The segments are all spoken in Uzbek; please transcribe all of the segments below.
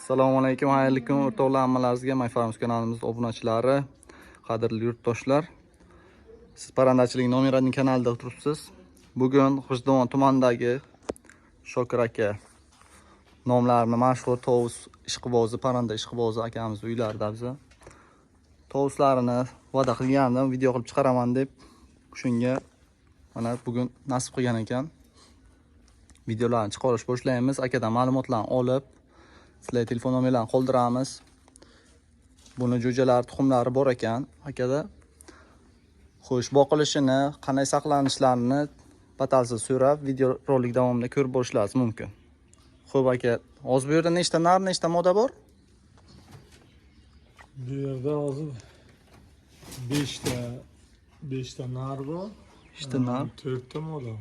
Assalomu alaykum, xayrli kun o'rtoqlar, hammalaringizga My Farms kanalimizning obunachilari, qadrli yurtdoshlar. Siz Parandachilik nomeraning kanalida turibsiz. Bugun G'ijduvon tumanidagi Shokir aka nomlarini mashhur tovus ishqibozi, parranda ishqibozi akamiz uylarida biz tovuslarini va'da qilgandim, video qilib chiqaraman deb. Shunga mana bugun nasib qilgan ekan. Videolarni chiqarish boshlaymiz. Akadan ma'lumotlarni olib, sizlarga telefon nomerlarini qoldiramiz. Buni jo'jalar tuxumlari bor ekan akada. Xo'sh, boqilishini, qanday saqlanishlarini batafsil so'rab, video rolik davomida ko'rib borishlaringiz mumkin. Xo'p aka, hozir bu yerda nechta nar, nechta moda bor? Bu yerda hozir 5 ta nar bor. 5 ta nar, 4 ta moda.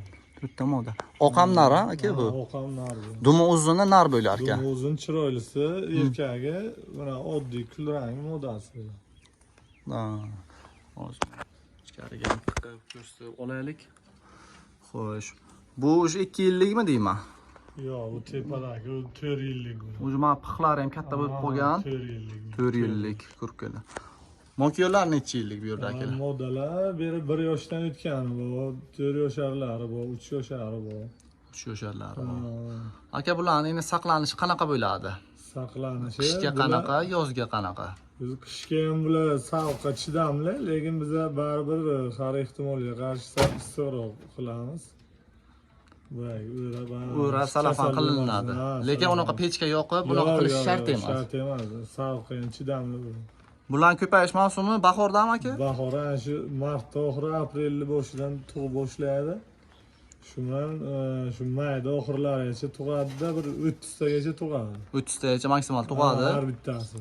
4 ta moda. Oqam nar aka bu. Oqam nar bu. Dumi uzuni nar bo'lar ekan. Dumi uzun chiroylisi, erkagi mana oddiy kulrang modasi. Ha. Hozir ichkariga ko'rsatib olaylik. Xo'sh, bu 2 yillikmi deyman? Yo'q, bu tepadagi 4 yillik bu. O'zi mana pixlari ham katta bo'lib qolgan. 4 yillik. 4 yillik kurkali. Mokiyolar necha yillik bu yerda akalar? Modalar beri 1 yoshdan o'tgan bu, 4 yosharlari bu, 3 yosharlari bu. 3 yosharlari. Aka, bularning endi saqlanishi qanaqa bo'ladi? Saqlanishi Qishga qanaqa, yozga qanaqa? Biz qishga ham bular sovuqqa chidamli, lekin biz baribir har ehtimolga qarshi issiqroq qilamiz. O'ra salafan qilinadi. Lekin unaqa pechga yoqib, bunaqa qilish shart emas. Shart emas. Sovuqqa ham chidamli bu. Bularning ko'payish mavsumi bahordami aka? Bahor, shu mart oxiri, aprelning boshidan tug'ib boshlaydi. Shundan shu mayda oxirlarigacha tug'adi-da, bir 30 tagacha tug'adi. 30 tagacha maksimal tug'adi. Har bittasi.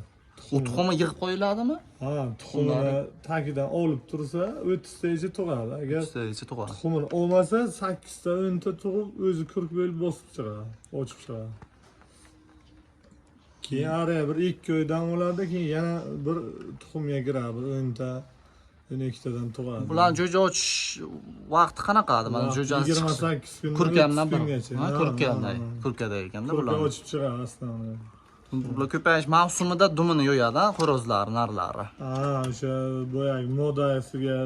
U tuxumi yig'ib qo'yiladimi? Ha, tuxumni tagidan olib tursa 30 tagacha tug'adi. Agar 30 tagacha tug'adi. tuxumini olmasa 8 ta 10 ta tug'ib o'zi kurk bo'lib bosib chiqadi, ochib chiqadi. Keyin araya bir 2 oydan oladi, keyin yana bir tuxumga kiradi, bir 10 ta 12 tadan tug'adi. Bular jo'ja ochish vaqti qanaqadi? Mana jo'jani 28 kundan kurkamdan kungacha. Ha, kurkada ekanda bular. Kurka ochib chiqadi aslida. Bular ko'payish mavsumida dumini yo'yadi, xo'rozlar, narlari. Ha, o'sha boyagi modasiga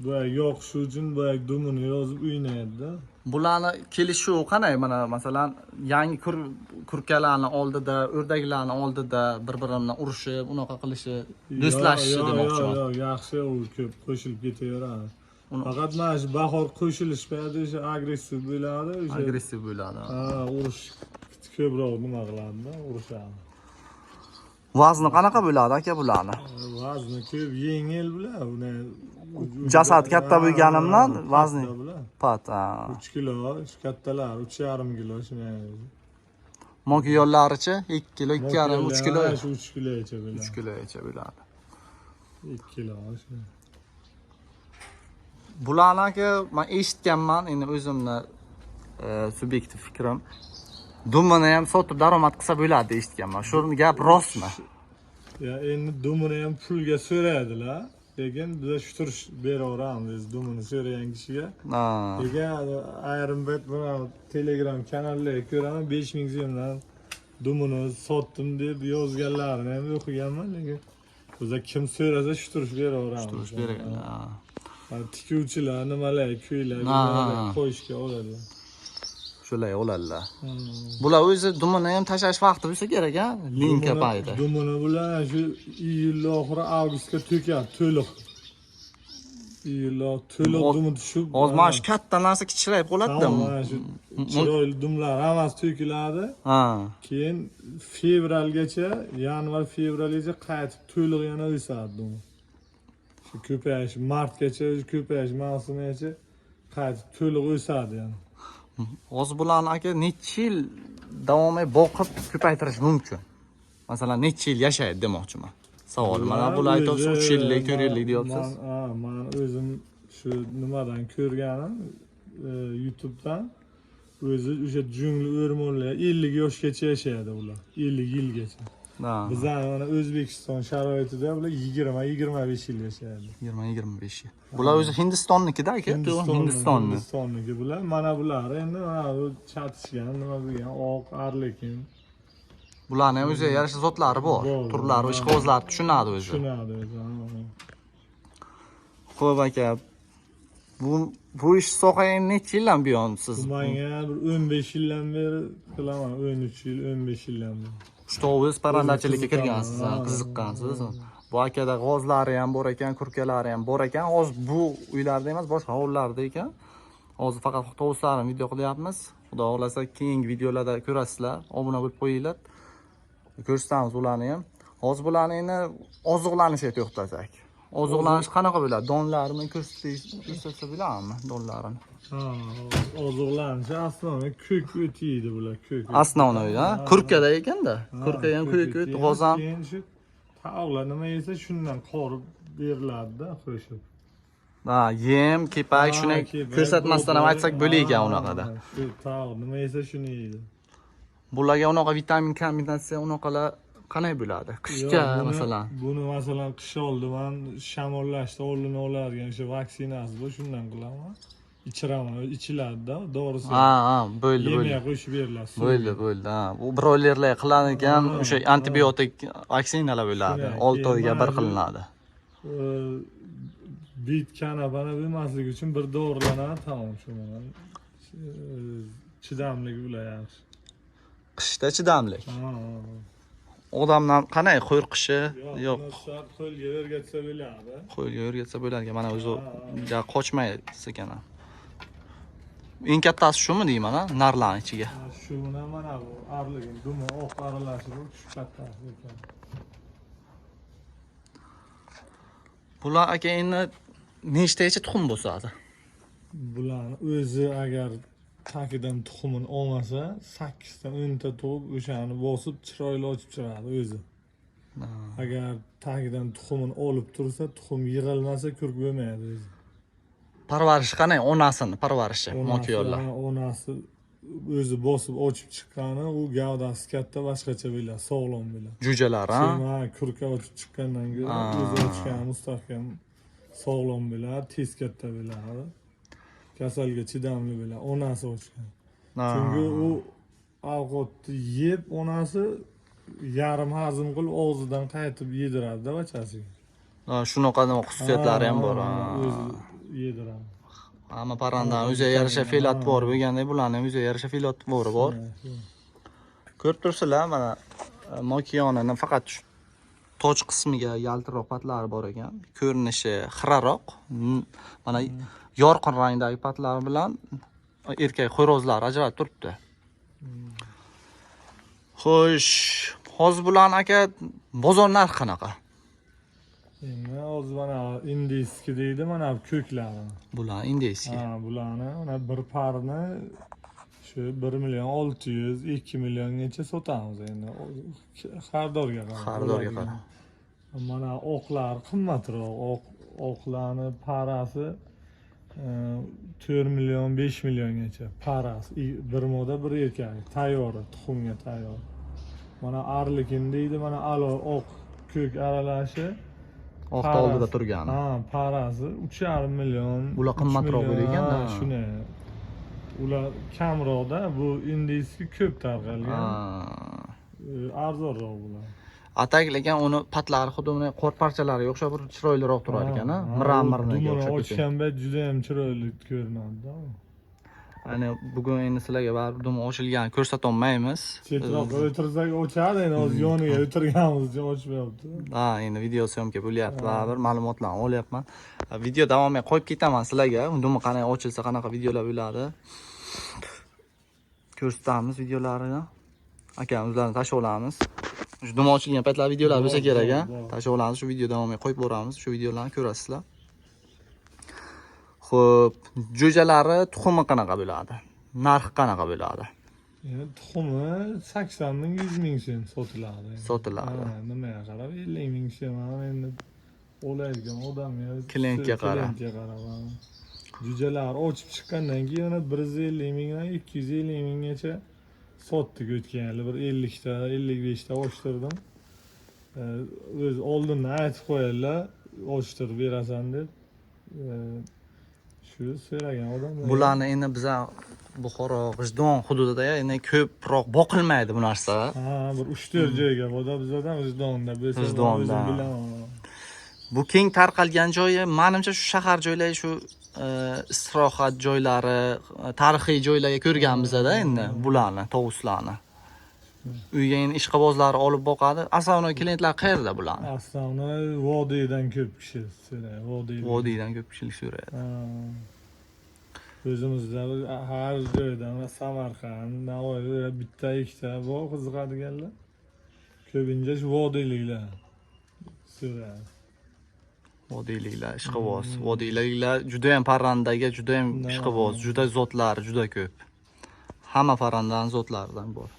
boyagi yoqish uchun boyagi dumini yozib o'ynaydi-da. Bularni kelishuv qanday? Mana masalan, yangi kurkalarni oldida, o'rdaklarni oldida bir-birini bilan urushib, unaqa qilishi, do'stlashishi demoqchiman. Yo'q, yaxshi, u ko'p qo'shilib ketaveradi. Faqat mana shu bahor qo'shilish paytida o'sha agressiv bo'ladi, o'sha Agressiv bo'ladi. ha, urush ko'proq nima qiladi-da, urushadi. Vazni qanaqa bo'ladi aka bularni? Vazni ko'p, yengil bular, buni Jasad katta bo'lgani bilan vazni pat. 3 kilo, shu kattalar 3,5 kilo shunday. Mokiyollarichi 2 kilo, 2,5, 3 kilo. Shu 3 kilogacha bo'ladi. 3 kilogacha bo'ladi. 2 kilo shunday. Bularni aka men eshitganman, endi o'zimni subyektiv fikrim. Dumini ham sotib daromad qilsa bo'ladi eshitganman. Shu gap rostmi? Ya endi dumini ham pulga so'raydilar. Lekin biz shutur beraveramiz dumini so'ragan kishiga. Lekin ayrim bet mana Telegram kanallarga ko'raman 5000 so'mdan dumini sotdim deb yozganlarini ham o'qiganman, lekin o'zi kim so'rasa shutur beraveramiz. Shutur bergan. Tikuvchilar, nimalar, kuylar, qo'yishga oladi. Shular oladilar. Bular o'zi dumini ham tashlash vaqti bo'lsa kerak, a? Linka payida. Dumini bular shu iyul oxiri avgustga to'kadi, to'liq. Iyul to'liq dumi tushib. Hozir mana shu katta narsa kichirayib qoladi-da. Mana shu chiroyli dumlar hammasi to'kiladi. Ha. Keyin fevralgacha, yanvar-fevralgacha qaytib to'liq yana o'sadi dum. Shu ko'payish martgacha, ko'payish mavsumigacha qaytib to'liq o'sadi yani. Hozir bularni aka necha yil davomiy boqib ko'paytirish mumkin? Masalan, necha yil yashaydi demoqchiman. Savol. Mana bular aytasiz 3 yillik, 4 yillik deyapsiz. Men o'zim shu nimadan ko'rganim, YouTube'dan o'zi o'sha jungli o'rmonlar 50 yoshgacha yashaydi ular. 50 yilgacha. Bizlar mana O'zbekiston sharoitida bular 20-25 yil yashaydi. 20-25 yil. Bular o'zi Hindistonnikida aka, Hindistonniki bular. Mana bular endi mana bu chatishgan, nima bo'lgan, oq arlekin. Bularning ham o'ziga yarasha zotlari bor. Turlari, ishqibozlari tushunadi o'zi. Tushunadi o'zi. Xo'p aka, bu ish sohaga necha yildan buyon siz? Menga bir 15 yildan beri qilaman, 13 yil, 15 yildan beri. O'z parandachilikka kirgansiz, qiziqqansiz. Bu akada g'ozlari ham bor ekan, kurkalari ham bor ekan. Hozir bu uylarda emas, boshqa hovlilarda ekan. Hozir faqat tovuslarini video qilyapmiz. Xudo xolasa keyingi videolarda ko'rasizlar. Obuna bo'lib qo'yinglar. Ko'rsatamiz ularni ham. Hozir bularni endi oziqlanishga to'xtasak. Oziqlanish qanaqa bo'ladi? Donlarni ko'rsatsa bo'ladimi? Donlarini. Oziqlanish asnoviy ko'k o't yeydi bular, ko'k. Asnoviy, ha? Kurkada ekanda. Kurka ham ko'k o't, g'oz ham. Keyin shu tavlar nima yesa shundan qorib beriladi-da, qo'shib. Ha, yem, kepak shuni ko'rsatmasdan ham aytsak bo'laykan unaqada. Shu tavr nima yesa shuni yeydi. Bularga unaqa vitamin kombinatsiya unaqalar qanday bo'ladi? Qishga masalan. Buni masalan qish oldiman shamollashda oldini oladigan o'sha vaksinasi bor, shundan qilaman. Ichiraman, ichiladi-da, dorisi. Ha, bo'ldi. Yemga qo'shib beriladi. Bo'ldi. Ha, bu broilerlar qilinadigan o'sha antibiotik vaksinalar bo'ladi. 6 oyga bir qilinadi. Bit kanabani bilmasligi uchun bir dorilanadi, tamom shu bilan. Chidamligi ular yaxshi. Qishda chidamlik. Odamdan qanday qo'rqishi yo'q. Qo'lga o'rgatsa bo'ladi. Qo'lga o'rgatsa bo'ladi. Mana o'zi qochmaydi ekan. Eng kattasi shumi deyman, narlar ichiga. Shu bilan mana bu arligim, dumi oq aralashib shu kattasi ekan. Bular aka endi nechtagacha tuxum bo'lsadi? Bularni o'zi agar tagidan tuxumini olmasa, 8 ta 10 ta tug'ib o'shani bosib chiroyli ochib chiqadi o'zi. Agar tagidan tuxumini olib tursa, tuxum yig'ilmasa ko'rk bo'lmaydi o'zi. Parvarish qanday? Onasini parvarishi, mokiyorlar. Onasi o'zi bosib ochib chiqqani, u gavdasi katta, boshqacha bo'ladi, sog'lom bo'ladi. Jo'jalar, ha? Kurka ochib chiqqandan ko'ra o'zi ochgan mustahkam, sog'lom bo'ladi, tez katta bo'ladi. Kasalga chidamli bo'ladi, onasi ochgan. Chunki u ovqatni yeb, onasi yarim hazm qilib og'zidan qaytib yediradi-da bachasiga. Shunaqa xususiyatlari ham bor. O'zi yediradi. Hamma parrandaning o'ziga yarasha fe'l-atvori bor bo'lganda, bularning o'ziga yarasha fe'l-atvori bor. Ko'rib turibsizlar, mana mokiyonining faqat toj qismiga yaltiroq patlari bor ekan. Ko'rinishi xiraroq. Mana yorqin rangdagi patlari bilan erkak xo'rozlar ajralib turibdi. Xo'sh, hozir bularning aka bozor narxi qanaqa? Endi hozir mana indiyskiy deydi, mana ko'klari. Bular indiyskiy. Bularni mana bir parini shu 1.600.000, 2 milliongacha sotamiz endi. Xaridorga qarab. Xaridorga qarab. Mana oqlar qimmatroq. Oqlarni parasi 4 million, 5 milliongacha parasi. Bir moda bir erkak, tayyor, tuxumga tayyor. Mana arlikin deydi, mana oq ko'k aralashi. Oqda oldida turgani. Parasi 3,5 million. Ular qimmatroq bo'lganda. Shuni. Ular kamroqda, bu indiyskiy ko'p tarqalgan. Arzonroq bular. Atak lekin uni patlari xuddi bunday qor parchalariga o'xshab bir chiroyliroq turar ekan-a? Miramirniga o'xshab ketgan. Ochganba juda ham chiroyli ko'rinadi-da. Ana bugun endi sizlarga baribir dum ochilgan ko'rsata olmaymiz. Chetroqqa o'tirsak ochadi, endi hozir yoniga o'tirganimiz uchun ochmayapti. Ha, endi video syomka bo'lyapti, baribir ma'lumotlarni olyapman. Video davomiga qo'yib ketaman sizlarga. Dum qanday ochilsa, qanaqa videolar bo'ladi. Ko'rsatamiz videolarini. Akamizlarni tashib olamiz. Shu dum ochilgan paytlar videolar bo'lsa kerak, ha. Tashib olamiz, shu video davomiga qo'yib boramiz. Shu videolarni ko'rasizlar. Xo'p, jo'jalari tuxumi qanaqa bo'ladi? Narxi qanaqa bo'ladi? Endi tuxumi 80 ming, 100 ming so'm sotiladi. Sotiladi. Nimaga qarab 50 ming so'm endi oladigan odamga, klientga qarab. Jo'jalar ochib chiqqandan keyin 150 mingdan 250 minggacha sotdik o'tgan yili. Bir 50 ta, 55 ta ochtirdim. O'z oldindan aytib qo'yadilar, ochtirib berasan deb. Shu so'ragan odamlar. Bularni endi biz Buxoro, G'ijduvon hududida yana ko'proq boqilmaydi bu narsa. Ha, bir 3-4 joyga boda bizdan G'ijduvonda bo'lsa, G'ijduvonda. o'zim bilaman. Bu keng tarqalgan joyi, menimcha shu shahar joylari, shu istirohat joylari, tarixiy joylarga ko'rganmiz-da endi bularni, tovuslarni. Uyga endi ishqibozlar olib boqadi. Asosiy klientlar qayerda bularni? Aslida vodiydan ko'p kishi so'raydi, Vodiydan ko'p kishilik so'raydi. O'zimizda har joydan, Samarqand, Navoiy bitta ikkita bor qiziqadiganlar. Ko'pincha shu vodiyliklar so'raydi. Vodiyliklar, ishqiboz. Vodiyliklar juda ham parrandaga, juda ham ishqiboz, juda zotlar, juda ko'p. Hamma parrandadan zotlaridan bor.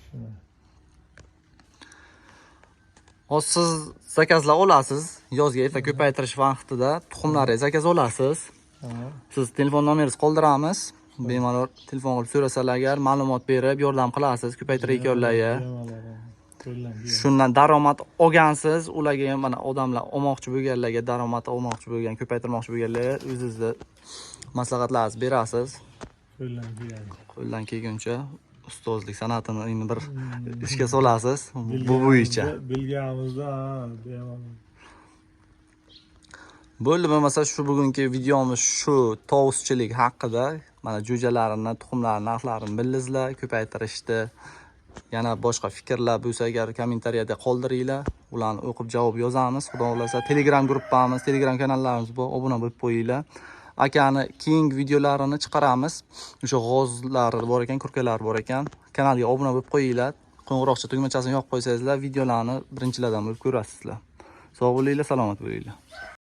Hozir siz zakazlar olasiz, yozga erta ko'paytirish vaqtida tuxumlaringizni zakaz olasiz. Siz telefon nomeringizni qoldiramiz. Bemalol telefon qilib so'rasalar agar ma'lumot berib yordam qilasiz ko'paytirayotganlarga. Shundan daromad olgansiz, ularga ham mana odamlar olmoqchi bo'lganlarga, daromad olmoqchi bo'lgan, ko'paytirmoqchi bo'lganlarga o'zingizni maslahatlaringizni berasiz. Qo'ldan kelguncha ustozlik san'atini endi bir ishga solasiz bu bo'yicha. Bilganimizda Bo'ldi, bo'lmasa shu bugungi videomiz shu tovuschilik haqida. Mana jo'jalarini, tuxumlarini narxlarini bildingizlar, ko'paytirishdi. Yana boshqa fikrlar bo'lsa agar kommentariyada qoldiringlar. Ularni o'qib javob yozamiz. Xudo xolasa Telegram gruppamiz, Telegram kanallarimiz bor, obuna bo'lib qo'yinglar. Akani keyingi videolarini chiqaramiz. O'sha g'ozlar bor ekan, kurkalar bor ekan. Kanalga obuna bo'lib qo'yinglar. Qo'ng'iroqcha tugmachasini yoqib qo'ysangizlar, videolarni birinchilardan bo'lib ko'rasizlar. Sog' bo'linglar, salomat bo'linglar.